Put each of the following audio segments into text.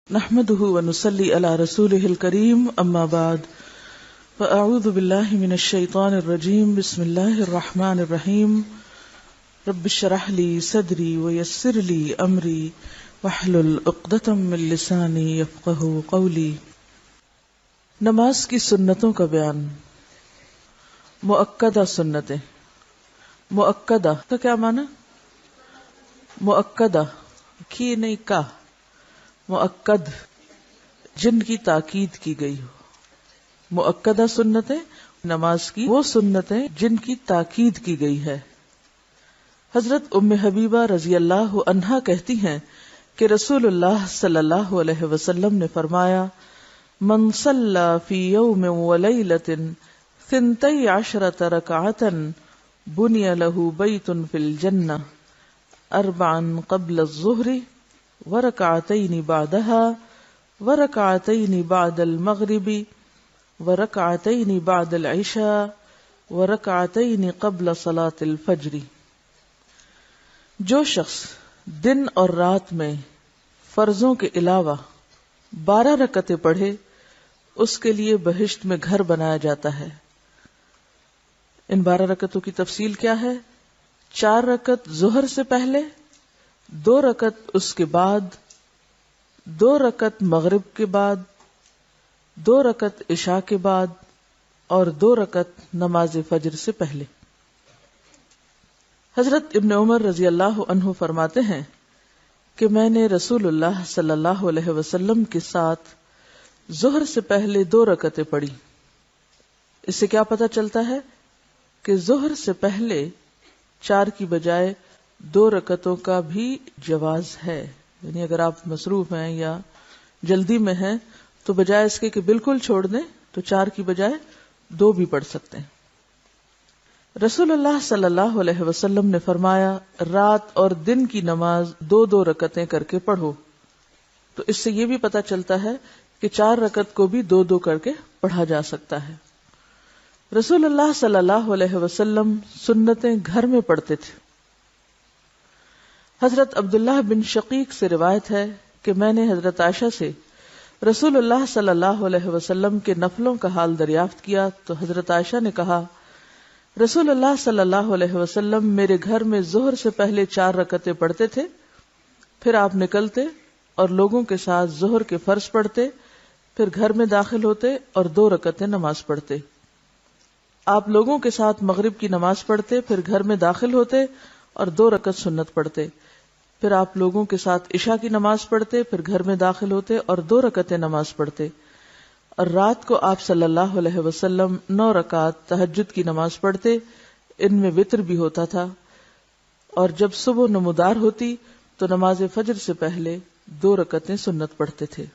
نحمده ونصلي على رسوله الكريم اما بعد فاعوذ بالله من الشيطان الرجيم بسم الله الرحمن الرحيم رب اشرح لي صدري ويسر لي امري واحلل عقدة من لساني يفقهوا قولي. نماز کی سنتوں کا بیان. مؤکدہ سنتیں. مؤکدہ کا کیا معنی؟ مؤکدہ کی نہیں کا، مؤکد جن کی تاکید کی گئی ہو. مؤکدہ سنتیں نماز کی وہ سنتیں جن کی تاکید کی گئی ہے. حضرت ام حبیبہ رضی اللہ عنہا کہتی ہیں کہ رسول اللہ صلی اللہ علیہ وسلم نے فرمایا: من صلی فی یوم ولیلۃ 12 رکعۃ بنی لہ بیت فی الجنہ 4 قبل الظہر ورکعتین بعدها ورکعتین بعد المغرب ورکعتین بعد العشاء ورکعتین قبل صلاة الفجر. جو شخص دن اور رات میں فرضوں کے علاوہ 12 رکعتیں پڑھے اس کے لیے بہشت میں گھر بنایا جاتا ہے. ان 12 رکعتوں کی تفصیل کیا ہے؟ 4 رکعت ظہر سے پہلے، 2 رکعت اس کے بعد، 2 رکعت مغرب کے بعد، 2 رکعت عشاء کے بعد اور 2 رکعت نماز فجر سے پہلے. حضرت ابن عمر رضی اللہ عنہ فرماتے ہیں کہ میں نے رسول اللہ صلی اللہ علیہ وسلم کے ساتھ ظہر سے پہلے 2 رکعتیں پڑھی. اس سے کیا پتہ چلتا ہے کہ ظہر سے پہلے 4 کی بجائے 2 رکعتوں کا بھی جواز ہے. یعنی اگر آپ مصروف ہیں یا جلدی میں ہیں تو بجائے اس کے کہ بالکل چھوڑ دیں تو 4 کی بجائے 2 بھی پڑھ سکتے ہیں. رسول اللہ صلی اللہ علیہ وسلم نے فرمایا: رات اور دن کی نماز 2 رکعتیں کر کے پڑھو. تو اس سے یہ بھی پتہ چلتا ہے کہ 4 رکعت کو بھی 2 کر کے پڑھا جا سکتا ہے. رسول اللہ صلی اللہ علیہ وسلم سنتیں گھر میں پڑھتے تھے. حضرت عبداللہ بن شقیق سے روایت ہے کہ میں نے حضرت عائشہ سے رسول اللہ صلی اللہ علیہ وسلم کے نفلوں کا حال دریافت کیا تو حضرت عائشہ نے کہا: رسول اللہ صلی اللہ علیہ وسلم میرے گھر میں ظہر سے پہلے 4 رکعتیں پڑھتے تھے، پھر آپ نکلتے اور لوگوں کے ساتھ ظہر کے فرض پڑھتے، پھر گھر میں داخل ہوتے اور 2 رکعتیں نماز پڑھتے. آپ لوگوں کے ساتھ مغرب کی نماز پڑھتے، پھر گھر میں داخل ہوتے اور 2 رکعت سنت پڑھتے، پھر آپ لوگوں کے ساتھ عشاء کی نماز پڑھتے، پھر گھر میں داخل ہوتے اور 2 رکعتیں نماز پڑھتے. اور رات کو آپ صلی اللہ علیہ وسلم 9 رکعت تہجد کی نماز پڑھتے، ان میں وتر بھی ہوتا تھا. اور جب صبح نمودار ہوتی تو نماز فجر سے پہلے 2 رکعتیں سنت پڑھتے تھے.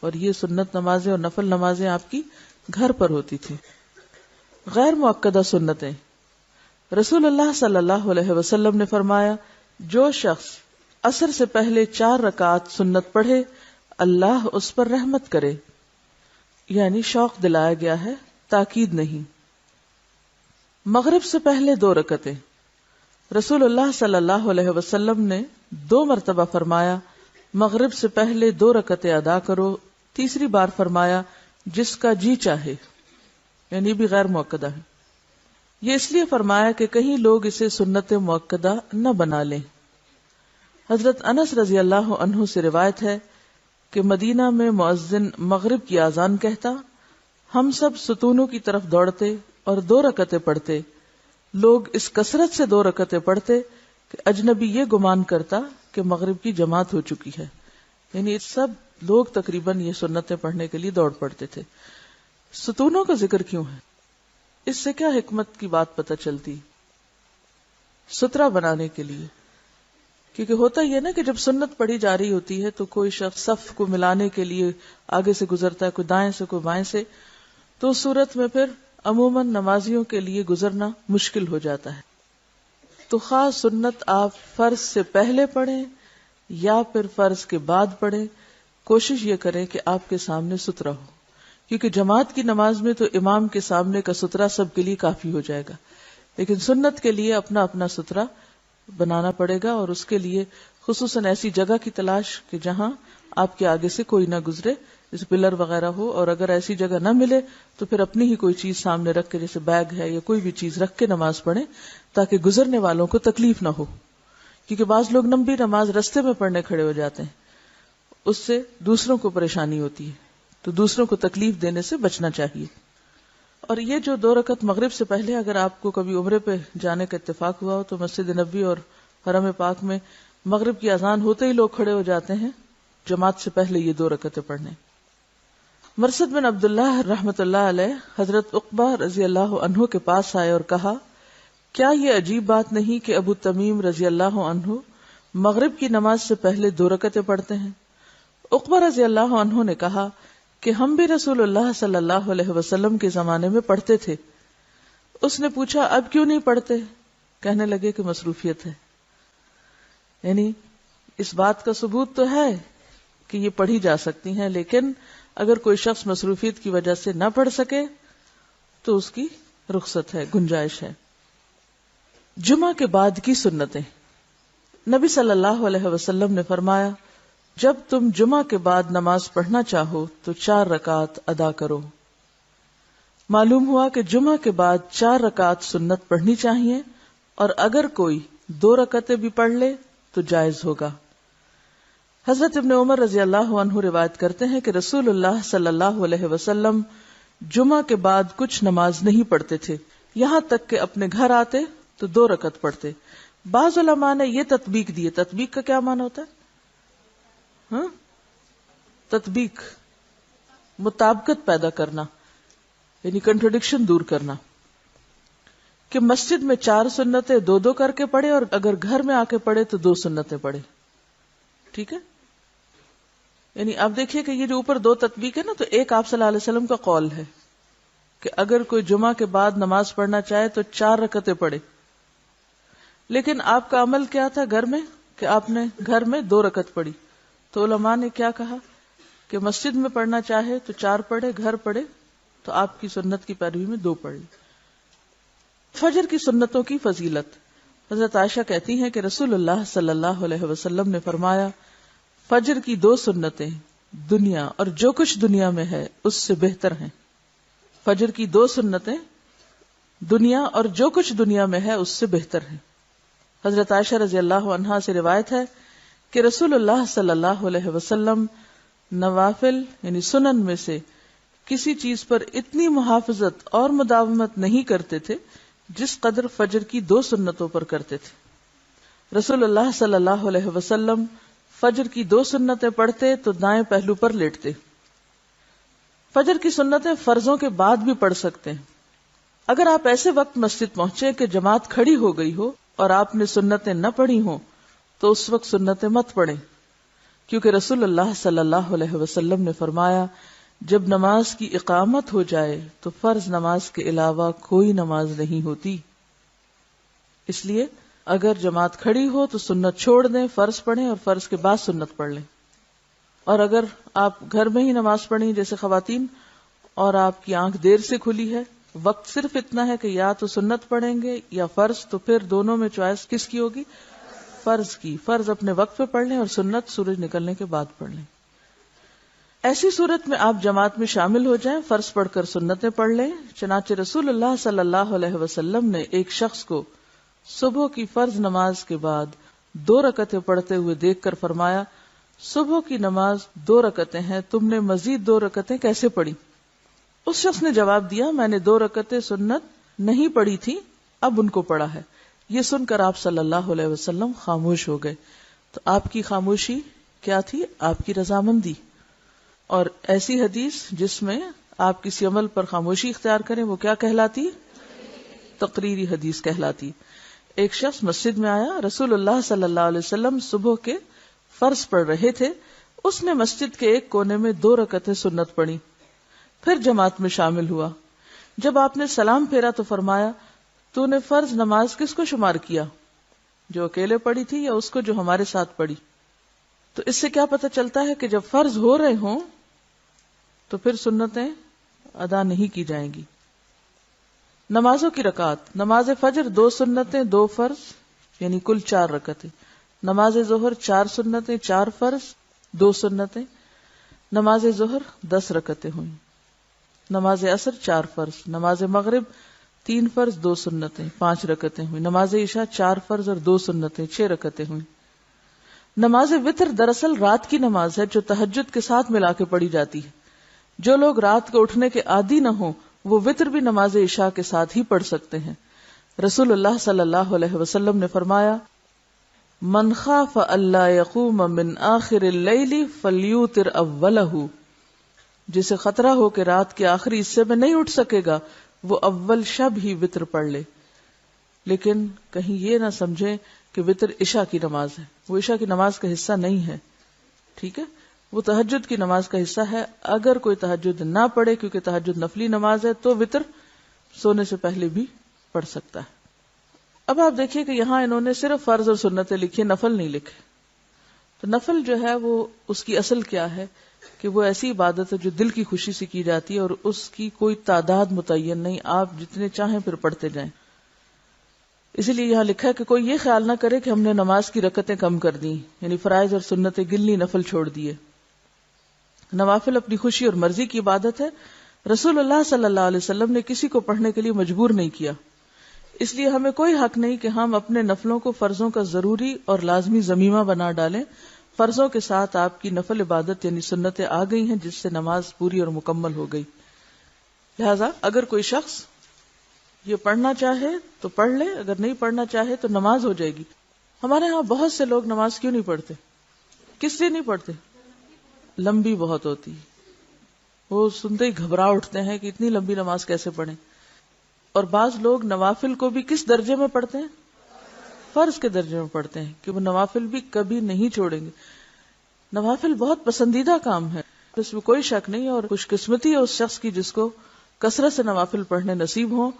اور یہ سنت نمازیں اور نفل نمازیں آپ کی گھر پر ہوتی تھی. غیر مؤکدہ سنتیں. رسول اللہ صلی اللہ علیہ وسلم نے فرمایا: جو شخص عصر سے پہلے 4 رکعت سنت پڑھے اللہ اس پر رحمت کرے. یعنی شوق دلایا گیا ہے، تاکید نہیں. مغرب سے پہلے 2 رکعتیں. رسول اللہ صلی اللہ علیہ وسلم نے 2 مرتبہ فرمایا: مغرب سے پہلے 2 رکعتیں ادا کرو. تیسری بار فرمایا: جس کا جی چاہے. یعنی بھی غیر مؤکدہ ہے. یہ اس لیے فرمایا کہ کہیں لوگ اسے سنت مؤکدہ نہ بنا لیں. حضرت انس رضی اللہ عنہ سے روایت ہے کہ مدینہ میں مؤذن مغرب کی اذان کہتا، ہم سب ستونوں کی طرف دوڑتے اور 2 رکعتیں پڑھتے. لوگ اس کثرت سے 2 رکعتیں پڑھتے کہ اجنبی یہ گمان کرتا کہ مغرب کی جماعت ہو چکی ہے. یعنی سب لوگ تقریباً یہ سنتیں پڑھنے کے لیے دوڑ پڑتے تھے. ستونوں کا ذکر کیوں ہے؟ اس سے کیا حکمت کی بات پتہ چلتی؟ سترہ بنانے کے لیے. کیونکہ ہوتا یہ نا کہ جب سنت پڑھی جا رہی ہوتی ہے تو کوئی شخص صف کو ملانے کے لیے آگے سے گزرتا ہے، کوئی دائیں سے کوئی بائیں سے، تو اس صورت میں پھر عموماً نمازیوں کے لیے گزرنا مشکل ہو جاتا ہے. تو خاص سنت آپ فرض سے پہلے پڑھیں یا پھر فرض کے بعد پڑھیں، کوشش یہ کریں کہ آپ کے سامنے سترہ ہو. کیونکہ جماعت کی نماز میں تو امام کے سامنے کا سترہ سب کے لیے کافی ہو جائے گا، لیکن سنت کے لیے اپنا اپنا سترہ بنانا پڑے گا، اور اس کے لیے خصوصاً ایسی جگہ کی تلاش کہ جہاں آپ کے آگے سے کوئی نہ گزرے، جیسے پلر وغیرہ ہو، اور اگر ایسی جگہ نہ ملے تو پھر اپنی ہی کوئی چیز سامنے رکھ کے، جیسے بیگ ہے یا کوئی بھی چیز رکھ کے نماز پڑھیں تاکہ گزرنے والوں کو تکلیف نہ ہو، کیونکہ بعض لوگ لمبی نماز رستے میں پڑھنے کھڑے ہو جاتے ہیں، اس سے دوسروں کو پریشانی ہوتی ہے، تو دوسروں کو تکلیف دینے سے بچنا چاہیے۔ اور یہ جو 2 رکعت مغرب سے پہلے اگر آپ کو کبھی عمرے پہ جانے کا اتفاق ہوا ہو تو مسجد نبوی اور حرم پاک میں مغرب کی اذان ہوتے ہی لوگ کھڑے ہو جاتے ہیں جماعت سے پہلے یہ 2 رکعتیں پڑھنے۔ مرثد بن عبداللہ رحمۃ اللہ علیہ حضرت عقبہ رضی اللہ عنہ کے پاس آئے اور کہا، کیا یہ عجیب بات نہیں کہ ابو تمیم رضی اللہ عنہ مغرب کی نماز سے پہلے 2 رکعتیں پڑھتے ہیں؟ عقبہ رضی اللہ عنہ نے کہا کہ ہم بھی رسول اللہ صلی اللہ علیہ وسلم کے زمانے میں پڑھتے تھے۔ اس نے پوچھا اب کیوں نہیں پڑھتے؟ کہنے لگے کہ مصروفیت ہے۔ یعنی اس بات کا ثبوت تو ہے کہ یہ پڑھی جا سکتی ہیں، لیکن اگر کوئی شخص مصروفیت کی وجہ سے نہ پڑھ سکے تو اس کی رخصت ہے، گنجائش ہے۔ جمعہ کے بعد کی سنتیں۔ نبی صلی اللہ علیہ وسلم نے فرمایا، جب تم جمعہ کے بعد نماز پڑھنا چاہو تو 4 رکعات ادا کرو۔ معلوم ہوا کہ جمعہ کے بعد 4 رکعات سنت پڑھنی چاہیے، اور اگر کوئی 2 رکعتیں بھی پڑھ لے تو جائز ہوگا۔ حضرت ابن عمر رضی اللہ عنہ روایت کرتے ہیں کہ رسول اللہ صلی اللہ علیہ وسلم جمعہ کے بعد کچھ نماز نہیں پڑھتے تھے، یہاں تک کہ اپنے گھر آتے تو 2 رکعت پڑھتے۔ بعض علماء نے یہ تطبیق دی ہے۔ تطبیق کا کیا معنی ہوتا ہے؟ تطبیق مطابقت پیدا کرنا، یعنی کنٹرڈکشن دور کرنا، کہ مسجد میں 4 سنتیں 2 کر کے پڑھے، اور اگر گھر میں آ کے پڑھے تو 2 سنتیں پڑھے۔ ٹھیک ہے، یعنی آپ دیکھیے کہ یہ جو اوپر 2 تطبیق ہے نا، تو ایک آپ صلی اللہ علیہ وسلم کا قول ہے کہ اگر کوئی جمعہ کے بعد نماز پڑھنا چاہے تو 4 رکعتیں پڑھے، لیکن آپ کا عمل کیا تھا گھر میں کہ آپ نے گھر میں 2 رکعت پڑھی۔ تو علماء نے کیا کہا کہ مسجد میں پڑھنا چاہے تو 4 پڑھے، گھر پڑھے تو آپ کی سنت کی پیروی میں 2 پڑھ لی۔ فجر کی سنتوں کی فضیلت۔ حضرت عائشہ کہتی ہیں کہ رسول اللہ صلی اللہ علیہ وسلم نے فرمایا، فجر کی 2 سنتیں دنیا اور جو کچھ دنیا میں ہے اس سے بہتر ہیں۔ فجر کی 2 سنتیں دنیا اور جو کچھ دنیا میں ہے اس سے بہتر ہیں۔ حضرت عائشہ رضی اللہ عنہا سے روایت ہے کہ رسول اللہ صلی اللہ علیہ وسلم نوافل یعنی سنن میں سے کسی چیز پر اتنی محافظت اور مداومت نہیں کرتے تھے جس قدر فجر کی 2 سنتوں پر کرتے تھے۔ رسول اللہ صلی اللہ علیہ وسلم فجر کی 2 سنتیں پڑھتے تو دائیں پہلو پر لیٹتے۔ فجر کی سنتیں فرضوں کے بعد بھی پڑھ سکتے ہیں۔ اگر آپ ایسے وقت مسجد پہنچے کہ جماعت کھڑی ہو گئی ہو اور آپ نے سنتیں نہ پڑھی ہوں تو اس وقت سنتیں مت پڑھیں، کیونکہ رسول اللہ صلی اللہ علیہ وسلم نے فرمایا، جب نماز کی اقامت ہو جائے تو فرض نماز کے علاوہ کوئی نماز نہیں ہوتی۔ اس لیے اگر جماعت کھڑی ہو تو سنت چھوڑ دیں، فرض پڑھیں اور فرض کے بعد سنت پڑھ لیں۔ اور اگر آپ گھر میں ہی نماز پڑھیں جیسے خواتین، اور آپ کی آنکھ دیر سے کھلی ہے، وقت صرف اتنا ہے کہ یا تو سنت پڑھیں گے یا فرض، تو پھر دونوں میں چوائس کس کی ہوگی؟ فرض کی۔ فرض اپنے وقت پہ پڑھ لیں اور سنت سورج نکلنے کے بعد پڑھ لیں۔ ایسی صورت میں آپ جماعت میں شامل ہو جائیں، فرض پڑھ کر سنتیں پڑھ لیں۔ چنانچہ رسول اللہ صلی اللہ علیہ وسلم نے ایک شخص کو صبح کی فرض نماز کے بعد 2 رکعتیں پڑھتے ہوئے دیکھ کر فرمایا، صبح کی نماز 2 رکعتیں ہیں، تم نے مزید 2 رکعتیں کیسے پڑھی؟ اس شخص نے جواب دیا، میں نے 2 رکعتیں سنت نہیں پڑھی تھی، اب ان کو پڑھا ہے۔ یہ سن کر آپ صلی اللہ علیہ وسلم خاموش ہو گئے۔ تو آپ کی خاموشی کیا تھی؟ آپ کی رضامندی۔ اور ایسی حدیث جس میں آپ کسی عمل پر خاموشی اختیار کریں وہ کیا کہلاتی؟ تقریری حدیث کہلاتی۔ ایک شخص مسجد میں آیا، رسول اللہ صلی اللہ علیہ وسلم صبح کے فرض پڑھ رہے تھے، اس نے مسجد کے ایک کونے میں 2 رکعتیں سنت پڑھی، پھر جماعت میں شامل ہوا۔ جب آپ نے سلام پھیرا تو فرمایا، تو نے فرض نماز کس کو شمار کیا، جو اکیلے پڑھی تھی یا اس کو جو ہمارے ساتھ پڑھی؟ تو اس سے کیا پتہ چلتا ہے کہ جب فرض ہو رہے ہوں تو پھر سنتیں ادا نہیں کی جائیں گی۔ نمازوں کی رکعات۔ نماز فجر 2 سنتیں 2 فرض یعنی کل 4 رکعتیں. نماز ظہر 4 سنتیں 4 فرض 2 سنتیں. نماز ظہر 10 رکعتیں ہوئیں. نماز عصر 4 فرض. نماز مغرب 3 فرض 2 سنتیں 5 رکعتیں ہوئیں. نماز عشاء 4 فرض اور 2 سنتیں 6 رکعتیں ہوئیں. نماز وتر دراصل رات کی نماز ہے جو تہجد کے ساتھ ملا کے پڑھی جاتی ہے. جو لوگ رات کو اٹھنے کے عادی نہ ہوں وہ وتر بھی نماز عشاء کے ساتھ ہی پڑھ سکتے ہیں. رسول اللہ صلی اللہ علیہ وسلم نے فرمایا من خاف اللہ یقوم من آخر اللیل فلیوتر اولہ، جسے خطرہ ہو کہ رات کے آخری حصے میں نہیں اٹھ سکے گا وہ اول شب ہی وتر پڑھ لے. لیکن کہیں یہ نہ سمجھیں کہ وتر عشاء کی نماز ہے، وہ عشاء کی نماز کا حصہ نہیں ہے. ٹھیک ہے، وہ تہجد کی نماز کا حصہ ہے. اگر کوئی تہجد نہ پڑھے کیونکہ تہجد نفلی نماز ہے تو وتر سونے سے پہلے بھی پڑھ سکتا ہے. اب آپ دیکھیے کہ یہاں انہوں نے صرف فرض اور سنتیں لکھی، نفل نہیں لکھے. تو نفل جو ہے وہ اس کی اصل کیا ہے کہ وہ ایسی عبادت ہے جو دل کی خوشی سے کی جاتی ہے اور اس کی کوئی تعداد متعین نہیں، آپ جتنے چاہیں پھر پڑھتے جائیں. اسی لیے یہاں لکھا ہے کہ کوئی یہ خیال نہ کرے کہ ہم نے نماز کی رکعتیں کم کر دی، یعنی فرائض اور سنتیں گنلی، نفل چھوڑ دیے. نوافل اپنی خوشی اور مرضی کی عبادت ہے. رسول اللہ صلی اللہ علیہ وسلم نے کسی کو پڑھنے کے لیے مجبور نہیں کیا، اس لیے ہمیں کوئی حق نہیں کہ ہم اپنے نفلوں کو فرضوں کا ضروری اور لازمی ضمیمہ بنا ڈالیں. فرضوں کے ساتھ آپ کی نفل عبادت یعنی سنتیں آ گئی ہیں جس سے نماز پوری اور مکمل ہو گئی. لہذا اگر کوئی شخص یہ پڑھنا چاہے تو پڑھ لے، اگر نہیں پڑھنا چاہے تو نماز ہو جائے گی. ہمارے ہاں بہت سے لوگ نماز کیوں نہیں پڑھتے؟ کس لیے نہیں پڑھتے؟ لمبی بہت ہوتی، وہ سنتے ہی گھبرا اٹھتے ہیں کہ اتنی لمبی نماز کیسے پڑھیں. اور بعض لوگ نوافل کو بھی کس درجے میں پڑھتے ہیں؟ فرض کے درجے میں پڑھتے ہیں کہ وہ نوافل بھی کبھی نہیں چھوڑیں گے. نوافل بہت پسندیدہ کام ہے، اس میں کوئی شک نہیں، اور خوش قسمتی ہے اس شخص کی جس کو کثرت سے نوافل پڑھنے نصیب ہوں.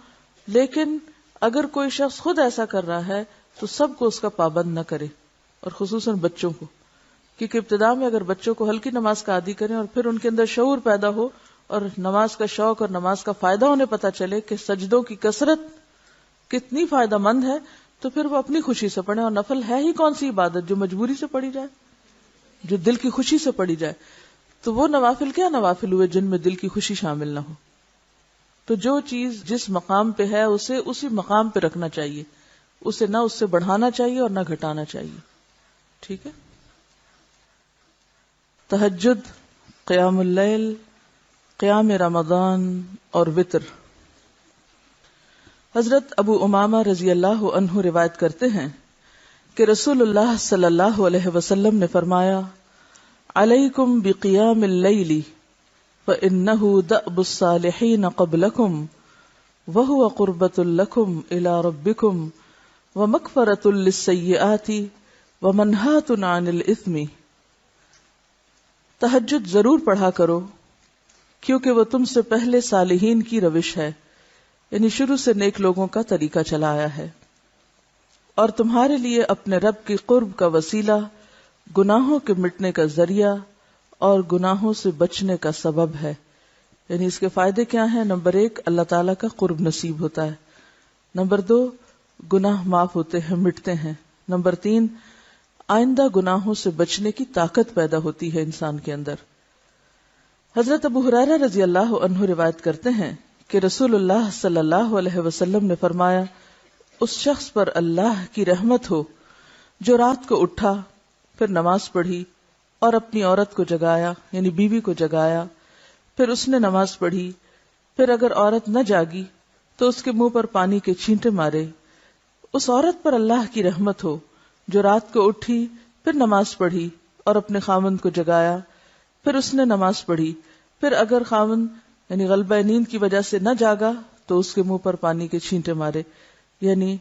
لیکن اگر کوئی شخص خود ایسا کر رہا ہے تو سب کو اس کا پابند نہ کرے، اور خصوصاً بچوں کو، کیونکہ ابتدا میں اگر بچوں کو ہلکی نماز کا عادی کریں اور پھر ان کے اندر شعور پیدا ہو اور نماز کا شوق اور نماز کا فائدہ انہیں پتہ چلے کہ سجدوں کی کثرت کتنی فائدہ مند ہے، تو پھر وہ اپنی خوشی سے پڑھیں. اور نفل ہے ہی کون سی عبادت جو مجبوری سے پڑھی جائے، جو دل کی خوشی سے پڑھی جائے. تو وہ نوافل کیا نوافل ہوئے جن میں دل کی خوشی شامل نہ ہو. تو جو چیز جس مقام پہ ہے اسے اسی مقام پہ رکھنا چاہیے، اسے نہ اس سے بڑھانا چاہیے اور نہ گھٹانا چاہیے. ٹھیک ہے. تہجد، قیام اللیل، قیام رمضان اور وتر. حضرت ابو امامہ رضی اللہ عنہ روایت کرتے ہیں کہ رسول اللہ صلی اللہ علیہ وسلم نے فرمایا علیکم بقیام اللیل فإنہ دأب الصالحین قبلکم وہو قربۃ لکم الی ربکم ومغفرۃ للسیئات ومنہاۃ عن الاثم. تہجد ضرور پڑھا کرو کیونکہ وہ تم سے پہلے صالحین کی روش ہے، یعنی شروع سے نیک لوگوں کا طریقہ چلا آیا ہے، اور تمہارے لیے اپنے رب کی قرب کا وسیلہ، گناہوں کے مٹنے کا ذریعہ اور گناہوں سے بچنے کا سبب ہے. یعنی اس کے فائدے کیا ہیں؟ نمبر 1 اللہ تعالیٰ کا قرب نصیب ہوتا ہے. نمبر 2 گناہ معاف ہوتے ہیں، مٹتے ہیں. نمبر 3 آئندہ گناہوں سے بچنے کی طاقت پیدا ہوتی ہے انسان کے اندر. حضرت ابو ہریرہ رضی اللہ عنہ روایت کرتے ہیں کہ رسول اللہ صلی اللہ علیہ وسلم نے فرمایا اس شخص پر اللہ کی رحمت ہو جو رات کو اٹھا، پھر نماز پڑھی اور اپنی عورت کو جگایا، یعنی بیوی کو جگایا، پھر اس نے نماز پڑھی، پھر اگر عورت نہ جاگی تو اس کے منہ پر پانی کے چھینٹے مارے. اس عورت پر اللہ کی رحمت ہو جو رات کو اٹھی، پھر نماز پڑھی اور اپنے خاوند کو جگایا، پھر اس نے نماز پڑھی، پھر اگر خاوند یعنی غلبہ نیند کی وجہ سے نہ جاگا تو اس کے منہ پر پانی کے چھینٹے مارے. یعنی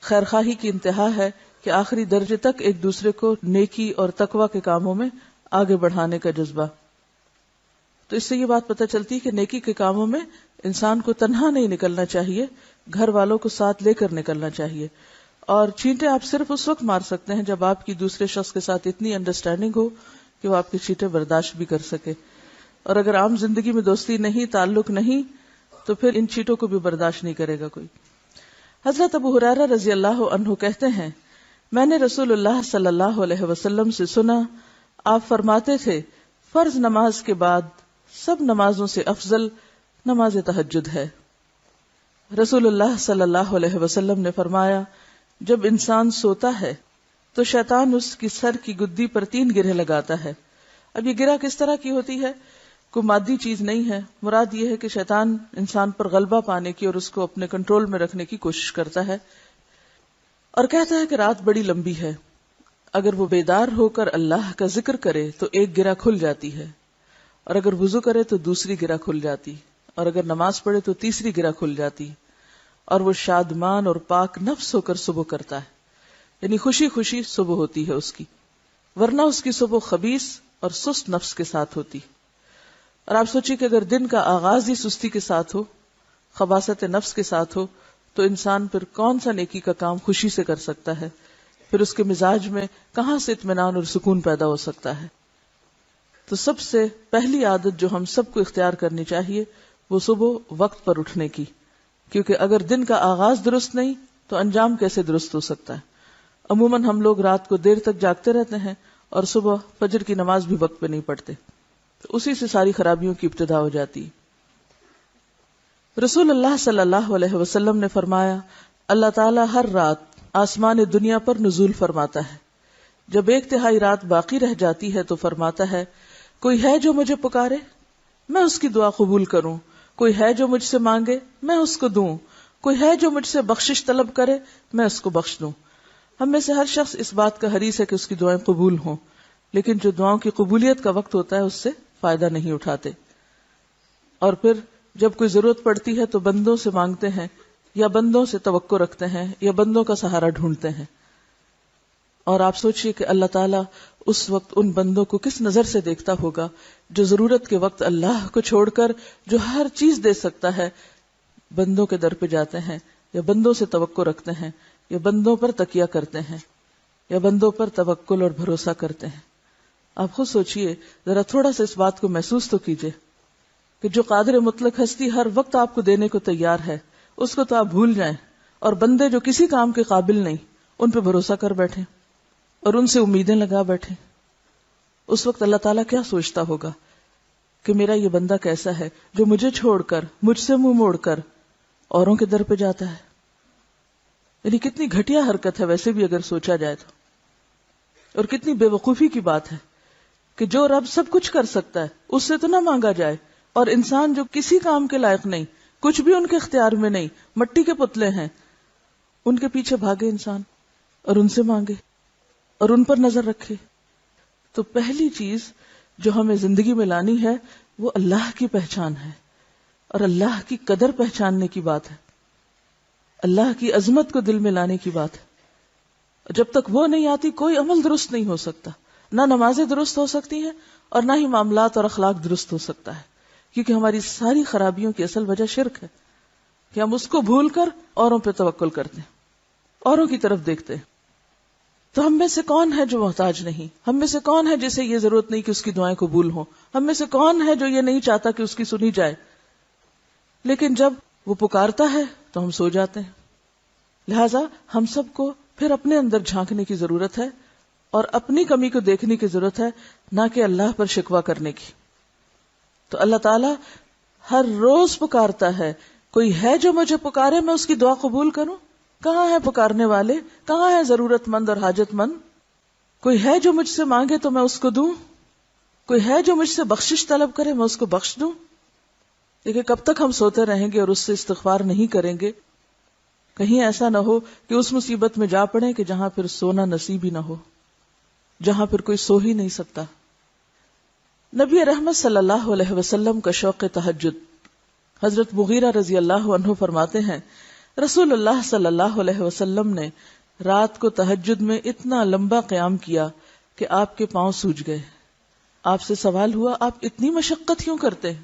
خیرخواہی کی انتہا ہے کہ آخری درجے تک ایک دوسرے کو نیکی اور تقوی کے کاموں میں آگے بڑھانے کا جذبہ. تو اس سے یہ بات پتہ چلتی ہے کہ نیکی کے کاموں میں انسان کو تنہا نہیں نکلنا چاہیے، گھر والوں کو ساتھ لے کر نکلنا چاہیے. اور چھینٹے آپ صرف اس وقت مار سکتے ہیں جب آپ کی دوسرے شخص کے ساتھ اتنی انڈرسٹینڈنگ ہو کہ وہ آپ کے چھینٹے برداشت بھی کر سکے. اور اگر عام زندگی میں دوستی نہیں، تعلق نہیں، تو پھر ان چیٹوں کو بھی برداشت نہیں کرے گا کوئی. حضرت ابو ہریرہ رضی اللہ عنہ کہتے ہیں میں نے رسول اللہ صلی اللہ علیہ وسلم سے سنا، آپ فرماتے تھے فرض نماز کے بعد سب نمازوں سے افضل نماز تہجد ہے۔ رسول اللہ صلی اللہ علیہ وسلم نے فرمایا، جب انسان سوتا ہے تو شیطان اس کی سر کی گدی پر 3 گرہ لگاتا ہے۔ اب یہ گرہ کس طرح کی ہوتی ہے؟ کوئی مادی چیز نہیں ہے، مراد یہ ہے کہ شیطان انسان پر غلبہ پانے کی اور اس کو اپنے کنٹرول میں رکھنے کی کوشش کرتا ہے، اور کہتا ہے کہ رات بڑی لمبی ہے، اگر وہ بیدار ہو کر اللہ کا ذکر کرے تو ایک گرہ کھل جاتی ہے، اور اگر وضو کرے تو دوسری گرہ کھل جاتی، اور اگر نماز پڑھے تو تیسری گرہ کھل جاتی، اور وہ شادمان اور پاک نفس ہو کر صبح کرتا ہے، یعنی خوشی خوشی صبح ہوتی ہے اس کی، ورنہ اس کی صبح خبیث اور سست نفس کے ساتھ ہوتی۔ اور آپ سوچئے کہ اگر دن کا آغاز ہی سستی کے ساتھ ہو، خباثت نفس کے ساتھ ہو، تو انسان پھر کون سا نیکی کا کام خوشی سے کر سکتا ہے؟ پھر اس کے مزاج میں کہاں سے اطمینان اور سکون پیدا ہو سکتا ہے؟ تو سب سے پہلی عادت جو ہم سب کو اختیار کرنی چاہیے وہ صبح وقت پر اٹھنے کی، کیونکہ اگر دن کا آغاز درست نہیں تو انجام کیسے درست ہو سکتا ہے؟ عموماً ہم لوگ رات کو دیر تک جاگتے رہتے ہیں اور صبح فجر کی نماز بھی وقت پہ نہیں پڑھتے، تو اسی سے ساری خرابیوں کی ابتدا ہو جاتی۔ رسول اللہ صلی اللہ علیہ وسلم نے فرمایا، اللہ تعالیٰ ہر رات آسمان دنیا پر نزول فرماتا ہے، جب 1/3 رات باقی رہ جاتی ہے تو فرماتا ہے، کوئی ہے جو مجھے پکارے میں اس کی دعا قبول کروں، کوئی ہے جو مجھ سے مانگے میں اس کو دوں، کوئی ہے جو مجھ سے بخشش طلب کرے میں اس کو بخش دوں۔ ہم میں سے ہر شخص اس بات کا حریص ہے کہ اس کی دعائیں قبول ہوں، لیکن جو دعاؤں کی قبولیت کا وقت ہوتا ہے اس سے فائدہ نہیں اٹھاتے، اور پھر جب کوئی ضرورت پڑتی ہے تو بندوں سے مانگتے ہیں، یا بندوں سے توقع رکھتے ہیں، یا بندوں کا سہارا ڈھونڈتے ہیں۔ اور آپ سوچئے کہ اللہ تعالیٰ اس وقت ان بندوں کو کس نظر سے دیکھتا ہوگا جو ضرورت کے وقت اللہ کو چھوڑ کر جو ہر چیز دے سکتا ہے بندوں کے در پہ جاتے ہیں، یا بندوں سے توقع رکھتے ہیں، یا بندوں پر تکیہ کرتے ہیں، یا بندوں پر توکل اور بھروسہ کرتے ہیں۔ آپ خود سوچئے، ذرا تھوڑا سا اس بات کو محسوس تو کیجئے کہ جو قادر مطلق ہستی ہر وقت آپ کو دینے کو تیار ہے، اس کو تو آپ بھول جائیں، اور بندے جو کسی کام کے قابل نہیں ان پہ بھروسہ کر بیٹھیں اور ان سے امیدیں لگا بیٹھیں، اس وقت اللہ تعالیٰ کیا سوچتا ہوگا کہ میرا یہ بندہ کیسا ہے جو مجھے چھوڑ کر، مجھ سے منہ موڑ کر اوروں کے در پہ جاتا ہے۔ یعنی کتنی گھٹیا حرکت ہے ویسے بھی اگر سوچا جائے تو، اور کتنی بے وقوفی کی بات ہے کہ جو رب سب کچھ کر سکتا ہے اس سے تو نہ مانگا جائے، اور انسان جو کسی کام کے لائق نہیں، کچھ بھی ان کے اختیار میں نہیں، مٹی کے پتلے ہیں، ان کے پیچھے بھاگے انسان اور ان سے مانگے اور ان پر نظر رکھے۔ تو پہلی چیز جو ہمیں زندگی میں لانی ہے وہ اللہ کی پہچان ہے، اور اللہ کی قدر پہچاننے کی بات ہے، اللہ کی عظمت کو دل میں لانے کی بات ہے۔ جب تک وہ نہیں آتی کوئی عمل درست نہیں ہو سکتا، نہ نمازیں درست ہو سکتی ہیں اور نہ ہی معاملات اور اخلاق درست ہو سکتا ہے، کیونکہ ہماری ساری خرابیوں کی اصل وجہ شرک ہے کہ ہم اس کو بھول کر اوروں پہ توکل کرتے ہیں، اوروں کی طرف دیکھتے ہیں۔ تو ہم میں سے کون ہے جو محتاج نہیں؟ ہم میں سے کون ہے جسے یہ ضرورت نہیں کہ اس کی دعائیں قبول ہوں؟ ہم میں سے کون ہے جو یہ نہیں چاہتا کہ اس کی سنی جائے؟ لیکن جب وہ پکارتا ہے تو ہم سو جاتے ہیں۔ لہٰذا ہم سب کو پھر اپنے اندر جھانکنے کی ضرورت ہے اور اپنی کمی کو دیکھنے کی ضرورت ہے، نہ کہ اللہ پر شکوہ کرنے کی۔ تو اللہ تعالیٰ ہر روز پکارتا ہے، کوئی ہے جو مجھے پکارے میں اس کی دعا قبول کروں؟ کہاں ہے پکارنے والے؟ کہاں ہے ضرورت مند اور حاجت مند؟ کوئی ہے جو مجھ سے مانگے تو میں اس کو دوں؟ کوئی ہے جو مجھ سے بخشش طلب کرے میں اس کو بخش دوں؟ دیکھیں کب تک ہم سوتے رہیں گے اور اس سے استغفار نہیں کریں گے؟ کہیں ایسا نہ ہو کہ اس مصیبت میں جا پڑے کہ جہاں پھر سونا نصیب ہی نہ ہو، جہاں پھر کوئی سو ہی نہیں سکتا۔ نبی رحمت صلی اللہ علیہ وسلم کا شوق تہجد، حضرت مغیرہ رضی اللہ عنہ فرماتے ہیں، رسول اللہ صلی اللہ علیہ وسلم نے رات کو تہجد میں اتنا لمبا قیام کیا کہ آپ کے پاؤں سوج گئے۔ آپ سے سوال ہوا، آپ اتنی مشقت کیوں کرتے ہیں؟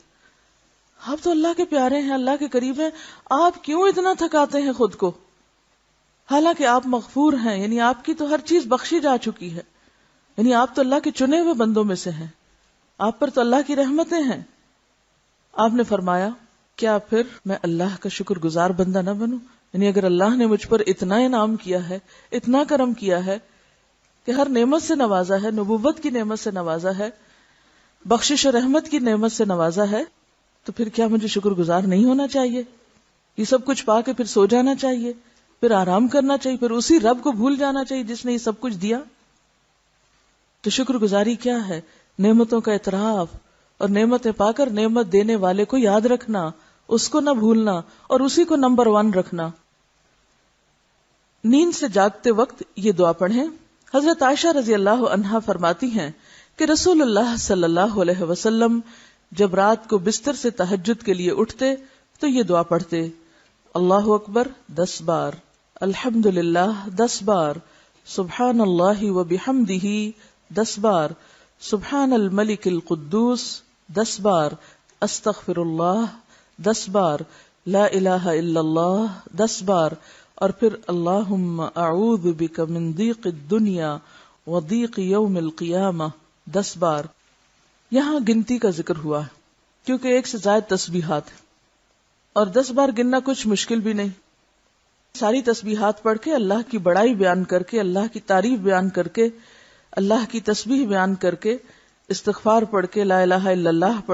آپ تو اللہ کے پیارے ہیں، اللہ کے قریب ہیں، آپ کیوں اتنا تھکاتے ہیں خود کو؟ حالانکہ آپ مغفور ہیں، یعنی آپ کی تو ہر چیز بخشی جا چکی ہے، یعنی آپ تو اللہ کے چنے ہوئے بندوں میں سے ہیں، آپ پر تو اللہ کی رحمتیں ہیں۔ آپ نے فرمایا، کیا پھر میں اللہ کا شکر گزار بندہ نہ بنوں یعنی اگر اللہ نے مجھ پر اتنا انعام کیا ہے، اتنا کرم کیا ہے کہ ہر نعمت سے نوازا ہے، نبوت کی نعمت سے نوازا ہے، بخشش و رحمت کی نعمت سے نوازا ہے، تو پھر کیا مجھے شکر گزار نہیں ہونا چاہیے؟ یہ سب کچھ پا کے پھر سو جانا چاہیے، پھر آرام کرنا چاہیے، پھر اسی رب کو بھول جانا چاہیے جس نے یہ سب کچھ دیا؟ تو شکر گزاری کیا ہے؟ نعمتوں کا اعتراف، اور نعمتیں پا کر نعمت دینے والے کو یاد رکھنا، اس کو نہ بھولنا، اور اسی کو نمبر 1 رکھنا۔ نیند سے جاگتے وقت یہ دعا پڑھیں۔ حضرت عائشہ رضی اللہ عنہا فرماتی ہیں کہ رسول اللہ صلی اللہ علیہ وسلم جب رات کو بستر سے تہجد کے لیے اٹھتے تو یہ دعا پڑھتے: اللہ اکبر 10 بار، الحمدللہ 10 بار، سبحان اللہ و بحمدہ 10 بار، سبحان الملک القدوس 10 بار، استغفر اللہ 10 بار، لا الہ الا اللہ 10 بار، اور پھر اللہم اعوذ بک من ضیق الدنیا و ضیق یوم القیامہ 10 بار۔ یہاں گنتی کا ذکر ہوا ہے کیونکہ 1 سے زائد تسبیحات ہیں، اور 10 بار گننا کچھ مشکل بھی نہیں۔ ساری تسبیحات پڑھ کے اللہ کی بڑائی بیان کر کے، اللہ کی تعریف بیان کر کے، اللہ کی تسبیح بیان کر کے، استغفار پڑھ کے، لا الہ الا اللہ پڑھ